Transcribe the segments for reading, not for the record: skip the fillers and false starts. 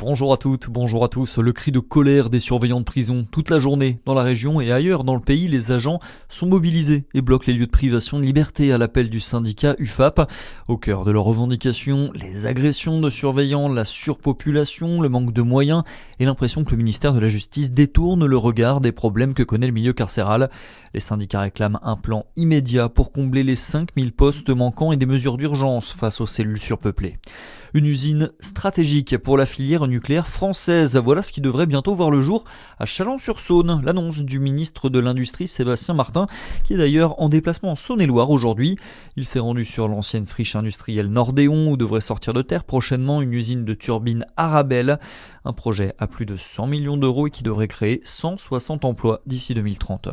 Bonjour à toutes, bonjour à tous. Le cri de colère des surveillants de prison toute la journée dans la région et ailleurs dans le pays. Les agents sont mobilisés et bloquent les lieux de privation de liberté à l'appel du syndicat UFAP. Au cœur de leurs revendications, les agressions de surveillants, la surpopulation, le manque de moyens et l'impression que le ministère de la Justice détourne le regard des problèmes que connaît le milieu carcéral. Les syndicats réclament un plan immédiat pour combler les 5000 postes manquants et des mesures d'urgence face aux cellules surpeuplées. Une usine stratégique pour la filière nucléaire française. Voilà ce qui devrait bientôt voir le jour à Chalon-sur-Saône. L'annonce du ministre de l'Industrie Sébastien Martin, qui est d'ailleurs en déplacement en Saône-et-Loire aujourd'hui. Il s'est rendu sur l'ancienne friche industrielle Nordéon où devrait sortir de terre prochainement une usine de turbines Arabelle. Un projet à plus de 100 millions d'euros et qui devrait créer 160 emplois d'ici 2030.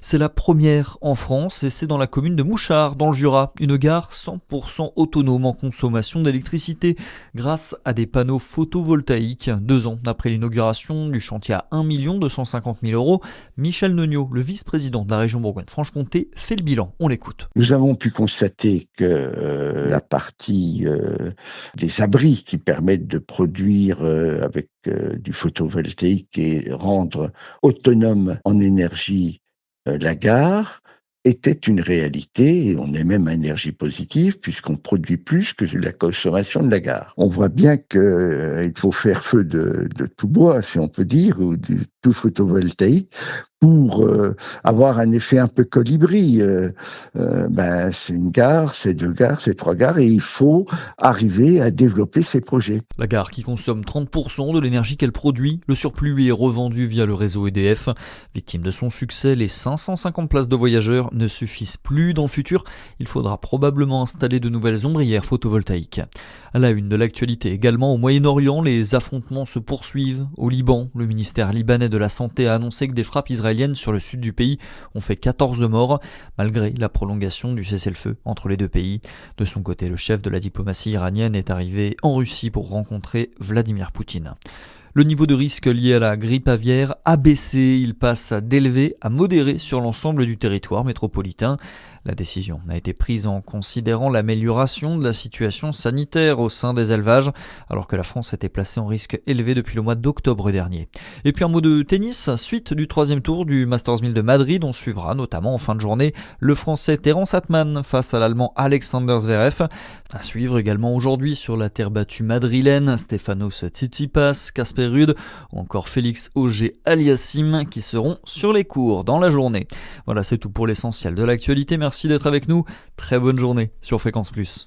C'est la première en France et c'est dans la commune de Mouchard, dans le Jura. Une gare 100% autonome en consommation d'électricité grâce à des panneaux photovoltaïques. 2 ans après l'inauguration du chantier à 1 250 000 euros, Michel Neugnot, le vice-président de la région Bourgogne-Franche-Comté, fait le bilan. On l'écoute. Nous avons pu constater que la partie des abris qui permettent de produire avec du photovoltaïque et rendre autonome en énergie la gare était une réalité, et on est même à énergie positive puisqu'on produit plus que la consommation de la gare. On voit bien qu'il faut faire feu de tout bois, si on peut dire, ou du tout photovoltaïque, pour avoir un effet un peu colibri. C'est une gare, c'est 2 gares, c'est 3 gares, et il faut arriver à développer ces projets. La gare qui consomme 30% de l'énergie qu'elle produit, le surplus lui est revendu via le réseau EDF. Victime de son succès, les 550 places de voyageurs ne suffisent plus. Dans le futur, il faudra probablement installer de nouvelles ombrières photovoltaïques. À la une de l'actualité également, au Moyen-Orient, les affrontements se poursuivent. Au Liban, le ministère libanais de la Santé a annoncé que des frappes israéliennes sur le sud du pays ont fait 14 morts, malgré la prolongation du cessez-le-feu entre les deux pays. De son côté, le chef de la diplomatie iranienne est arrivé en Russie pour rencontrer Vladimir Poutine. Le niveau de risque lié à la grippe aviaire a baissé, il passe d'élevé à modéré sur l'ensemble du territoire métropolitain. La décision a été prise en considérant l'amélioration de la situation sanitaire au sein des élevages, alors que la France était placée en risque élevé depuis le mois d'octobre dernier. Et puis un mot de tennis, suite du 3e tour du Masters 1000 de Madrid, on suivra notamment en fin de journée le Français Terence Atman face à l'Allemand Alexander Zverev. À suivre également aujourd'hui sur la terre battue madrilène, Stefanos Tsitsipas, Casper Ruud ou encore Félix Auger-Aliassime qui seront sur les cours dans la journée. Voilà, c'est tout pour l'essentiel de l'actualité. Merci d'être avec nous. Très bonne journée sur Fréquence Plus.